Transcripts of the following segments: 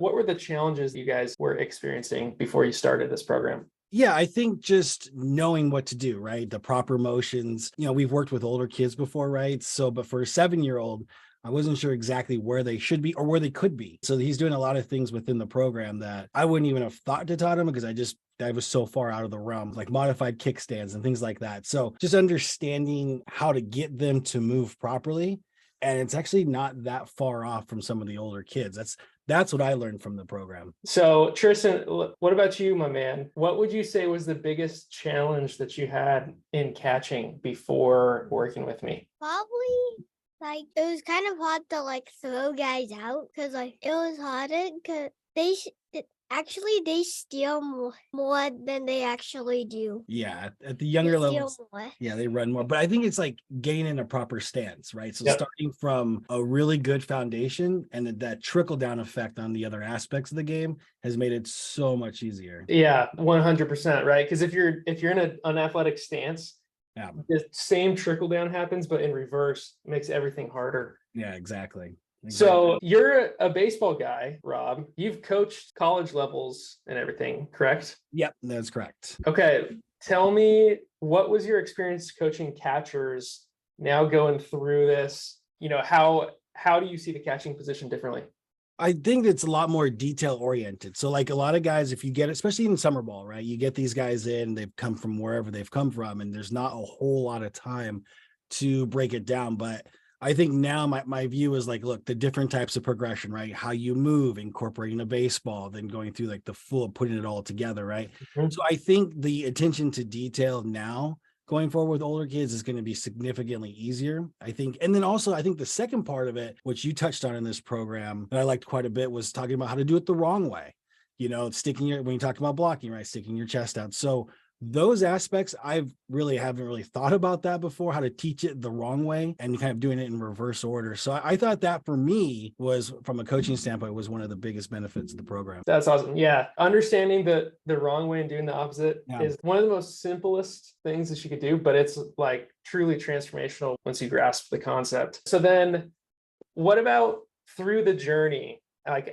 What were the challenges you guys were experiencing before you started this program? Yeah, I think just knowing what to do, right? The proper motions. We've worked with older kids before, right? So, but for a 7-year-old, I wasn't sure exactly where they should be or where they could be. So he's doing a lot of things within the program that I wouldn't even have thought to taught him because I was so far out of the realm, like modified kickstands and things like that. So just understanding how to get them to move properly. And it's actually not that far off from some of the older kids. That's what I learned from the program. So Tristan, what about you, my man? What would you say was the biggest challenge that you had in catching before working with me? Probably it was kind of hard to throw guys out because it was harder because they steal more than they actually do. Yeah, at the younger levels, yeah, they run more. But I think it's like getting in a proper stance, right? So starting from a really good foundation and that trickle down effect on the other aspects of the game has made it so much easier. Yeah, 100%, right? Because if you're in an unathletic stance, the same trickle down happens, but in reverse, it makes everything harder. Yeah, exactly. So you're a baseball guy, Rob. You've coached college levels and everything, correct? Yep, that's correct. Okay. Tell me, what was your experience coaching catchers now going through this? How do you see the catching position differently? I think it's a lot more detail oriented. So like a lot of guys, if you get, especially in summer ball, right? You get these guys in, they've come from wherever they've come from, and there's not a whole lot of time to break it down. But I think now my view is look, the different types of progression, right? How you move, incorporating a baseball, then going through the full, putting it all together, right? Mm-hmm. So I think the attention to detail now going forward with older kids is going to be significantly easier, I think. And then also, I think the second part of it, which you touched on in this program that I liked quite a bit, was talking about how to do it the wrong way. When you talked about blocking, right? Sticking your chest out. So those aspects, haven't really thought about that before, how to teach it the wrong way and kind of doing it in reverse order. So I thought that for me was, from a coaching standpoint, was one of the biggest benefits of the program. That's awesome. Yeah. Understanding the wrong way and doing the opposite is one of the most simplest things that you could do, but it's truly transformational once you grasp the concept. So then what about through the journey?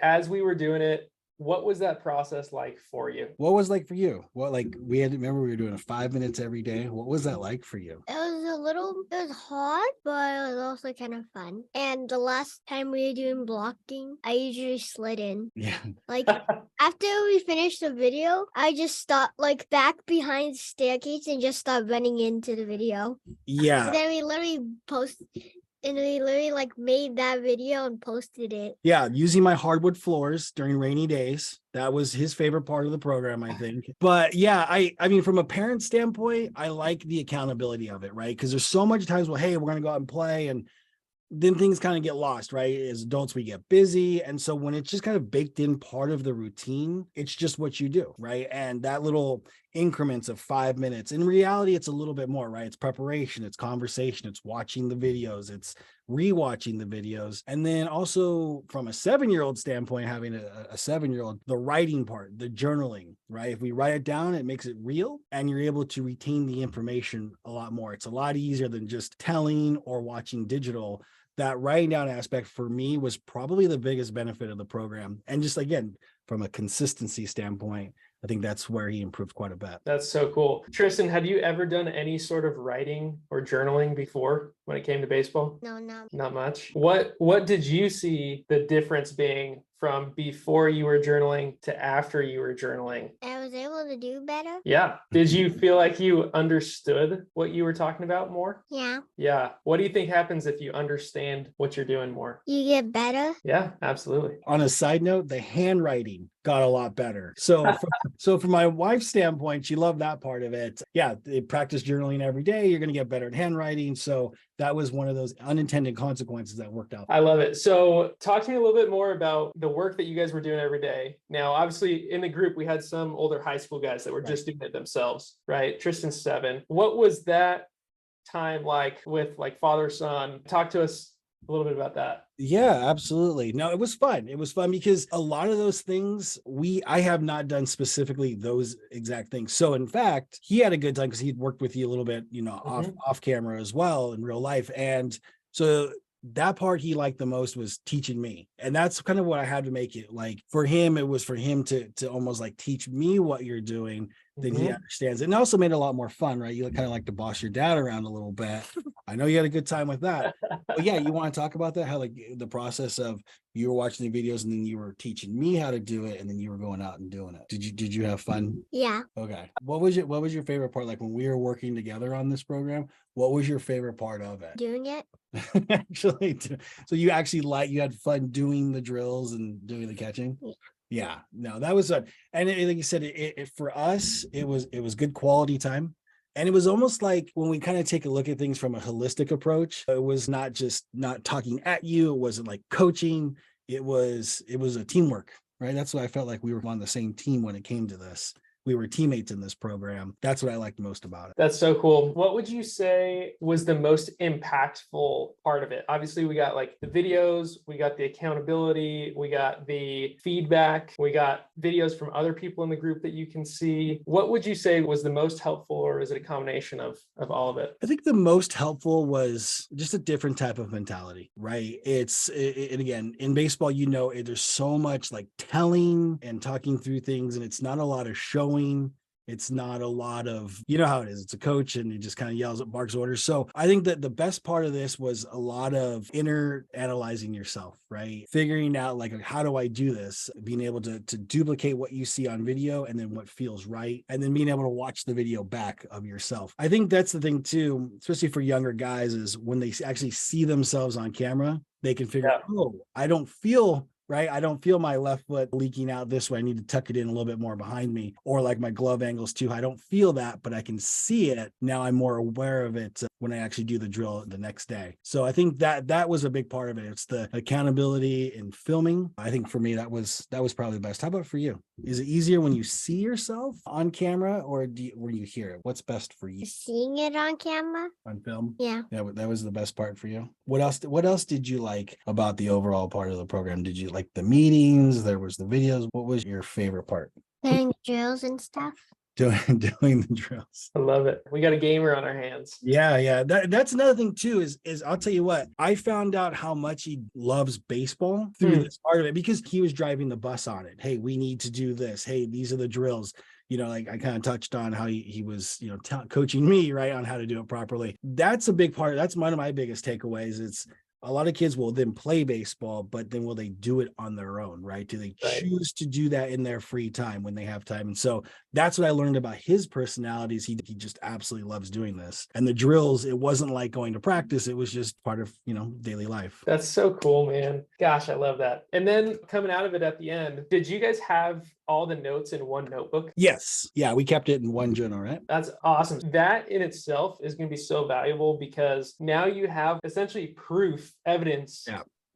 As we were doing it, what was that process like for you? What was like for you? Remember we were doing 5 minutes every day. What was that like for you? It was hard, but it was also kind of fun. And the last time we were doing blocking, I usually slid in. Yeah. After we finished the video, I just stopped back behind the staircase and just started running into the video. Yeah. And then we literally made that video and posted it. Yeah, using my hardwood floors during rainy days. That was his favorite part of the program, I think. But yeah, I mean, from a parent standpoint, I like the accountability of it, right? Because there's so much times, well, hey, we're going to go out and play, and then things kind of get lost, right? As adults, we get busy. And so when it's just kind of baked in part of the routine, it's just what you do, right? And that little increments of 5 minutes, in reality, it's a little bit more, right? It's preparation, it's conversation, it's watching the videos, it's rewatching the videos. And then also from a 7-year-old standpoint, having a 7-year-old, the writing part, the journaling, right? If we write it down, it makes it real and you're able to retain the information a lot more. It's a lot easier than just telling or watching digital. That writing down aspect for me was probably the biggest benefit of the program. And just again, from a consistency standpoint, I think that's where he improved quite a bit. That's so cool. Tristan, have you ever done any sort of writing or journaling before when it came to baseball? No. Not much. What did you see the difference being from before you were journaling to after you were journaling? I was able to do better. Yeah. Did you feel like you understood what you were talking about more? Yeah. Yeah. What do you think happens if you understand what you're doing more? You get better. Yeah, absolutely. On a side note, the handwriting got a lot better. So from my wife's standpoint, she loved that part of it. Yeah, they practice journaling every day. You're going to get better at handwriting. So that was one of those unintended consequences that worked out. I love it. So talk to me a little bit more about the work that you guys were doing every day. Now, obviously in the group, we had some older high school guys that were just doing it themselves, right? Tristan's 7. What was that time like with father, son? Talk to us a little bit about that. Yeah, absolutely. No, it was fun. It was fun because a lot of those things I have not done specifically those exact things. So in fact, he had a good time because he'd worked with you a little bit, off camera as well in real life. And so that part he liked the most was teaching me. And that's kind of what I had to make it like for him. It was for him to almost like teach me what you're doing. Then he understands it. And it also made it a lot more fun, right? You kind of like to boss your dad around a little bit. I know you had a good time with that. But yeah, you want to talk about that? How like the process of you were watching the videos and then you were teaching me how to do it and then you were going out and doing it. Did you have fun? Yeah. Okay. What was your favorite part? Like when we were working together on this program, what was your favorite part of it? Doing it. Actually, so you actually you had fun doing the drills and doing the catching? Yeah, no, that was like you said, it for us, it was good quality time. And it was almost like when we kind of take a look at things from a holistic approach, it was not just not talking at you. It wasn't like coaching. It was a teamwork, right? That's why I felt like we were on the same team when it came to this. We were teammates in this program. That's what I liked most about it. That's so cool. What would you say was the most impactful part of it? Obviously, we got like the videos, we got the accountability, we got the feedback, we got videos from other people in the group that you can see. What would you say was the most helpful, or is it a combination of all of it? I think the most helpful was just a different type of mentality, right? And again, in baseball, there's so much like telling and talking through things, and it's not a lot of showing. It's not a lot of, you know how it is. It's a coach and he just kind of yells at barks orders. So I think that the best part of this was a lot of inner analyzing yourself, right? Figuring out like, how do I do this? Being able to duplicate what you see on video and then what feels right. And then being able to watch the video back of yourself. I think that's the thing too, especially for younger guys, is when they actually see themselves on camera, they can figure out, oh, I don't feel right? I don't feel my left foot leaking out this way. I need to tuck it in a little bit more behind me, or like my glove angles too. I don't feel that, but I can see it. Now I'm more aware of it when I actually do the drill the next day. So I think that was a big part of it. It's the accountability in filming. I think for me, that was probably the best. How about for you? Is it easier when you see yourself on camera or when you hear it? What's best for you? Seeing it on camera. On film? Yeah. Yeah, that was the best part for you. What else did you like about the overall part of the program? Did you like the meetings? There was the videos. What was your favorite part? Doing drills and stuff. Doing the drills. I love it. We got a gamer on our hands. Yeah. That's another thing too, is I'll tell you what, I found out how much he loves baseball through this part of it, because he was driving the bus on it. Hey, we need to do this. Hey, these are the drills. Like I kind of touched on how he was, coaching me right on how to do it properly. That's a big part. That's one of my biggest takeaways. It's a lot of kids will then play baseball, but then will they do it on their own, right? Do they choose to do that in their free time when they have time? And so that's what I learned about his personalities. He just absolutely loves doing this. And the drills, it wasn't like going to practice. It was just part of, daily life. That's so cool, man. Gosh, I love that. And then coming out of it at the end, did you guys have all the notes in one notebook? Yes. Yeah, we kept it in one journal, right? That's awesome. That in itself is going to be so valuable, because now you have essentially proof, evidence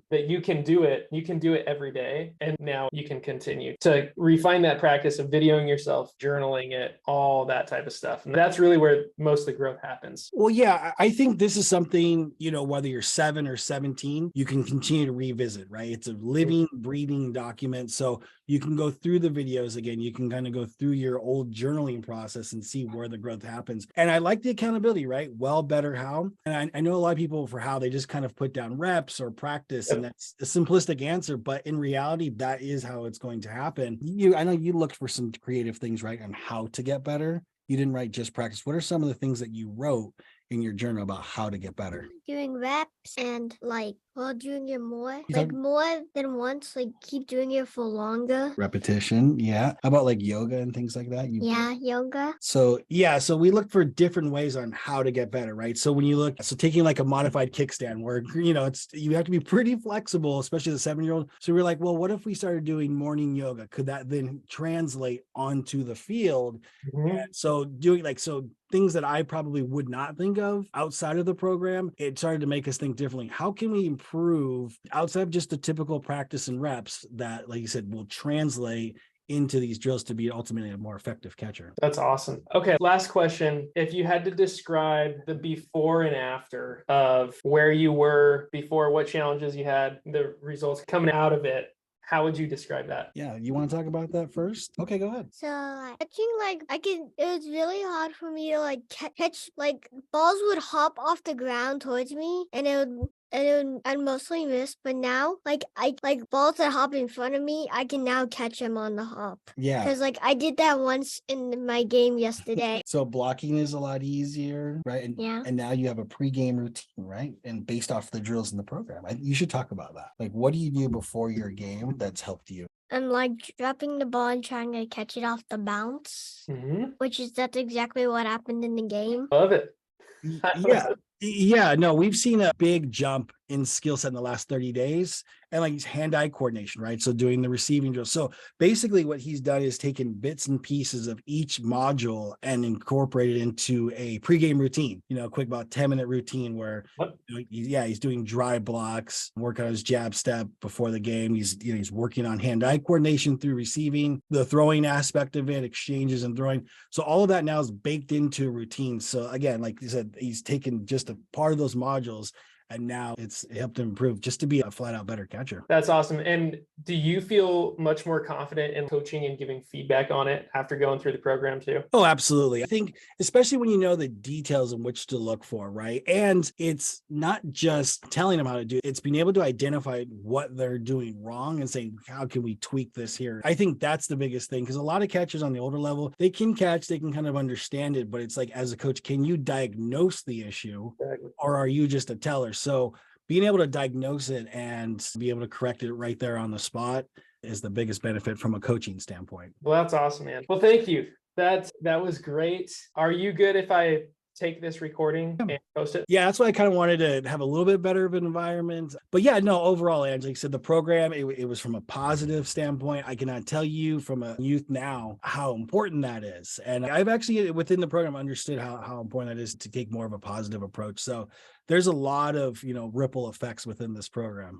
that you can do it. You can do it every day. And now you can continue to refine that practice of videoing yourself, journaling it, all that type of stuff. And that's really where most of the growth happens. Well, yeah, I think this is something, whether you're 7 or 17, you can continue to revisit, right? It's a living, breathing document. So you can go through the videos again. You can kind of go through your old journaling process and see where the growth happens. And I like the accountability, right? Well, better, how? And I know a lot of people for how they just kind of put down reps or practice. And that's a simplistic answer, but in reality, that is how it's going to happen. I know you looked for some creative things, right, on how to get better. You didn't write just practice. What are some of the things that you wrote in your journal about how to get better? Doing reps and doing it more, more than once, keep doing it for longer. Repetition. Yeah. How about like yoga and things like that? Yoga. So we look for different ways on how to get better, right? So when you taking like a modified kickstand where, you have to be pretty flexible, especially the 7-year-old. So we're like, well, what if we started doing morning yoga? Could that then translate onto the field? And so doing things that I probably would not think of outside of the program, it started to make us think differently. How can we improve outside of just the typical practice and reps that, like you said, will translate into these drills to be ultimately a more effective catcher? That's awesome. Okay, last question. If you had to describe the before and after of where you were before, what challenges you had, the results coming out of it, how would you describe that? Yeah, you want to talk about that first? Okay, go ahead. So catching, it was really hard for me to catch, balls would hop off the ground towards me and it would and I'd mostly miss, but now like I like balls that hop in front of me, I can now catch them on the hop. Yeah. Because like I did that once in my game yesterday. So blocking is a lot easier, right? And Yeah. and now you have a pregame routine, right? And based off the drills in the program, you should talk about that. Like, what do you do before your game that's helped you? I'm like dropping the ball and trying to catch it off the bounce, that's exactly what happened in the game. Love it. Yeah, no, we've seen a big jump in skill set in the last 30 days, and like hand-eye coordination, right? So doing the receiving drill. So basically what he's done is taken bits and pieces of each module and incorporated into a pregame routine, a quick about 10-minute routine where he's doing dry blocks, working on his jab step before the game. He's working on hand-eye coordination through receiving, the throwing aspect of it, exchanges and throwing. So all of that now is baked into a routine. So again, like you said, he's taken just a part of those modules, and now it's helped him improve just to be a flat out better catcher. That's awesome. And do you feel much more confident in coaching and giving feedback on it after going through the program too? Oh, absolutely. I think especially when you know the details in which to look for, right? And it's not just telling them how to do it, it's being able to identify what they're doing wrong and saying, how can we tweak this here? I think that's the biggest thing, because a lot of catchers on the older level, they can catch, they can kind of understand it, but it's like, as a coach, can you diagnose the issue? Exactly. Or are you just a teller? So being able to diagnose it and be able to correct it right there on the spot is the biggest benefit from a coaching standpoint. Well, that's awesome, man. Well, thank you. That was great. Are you good if I take this recording and post it? Yeah, that's why I kind of wanted to have a little bit better of an environment. But yeah, no, overall, Anj, like I said, the program, it was from a positive standpoint. I cannot tell you from a youth now how important that is. And I've actually, within the program, understood how important that is to take more of a positive approach. So there's a lot of, ripple effects within this program.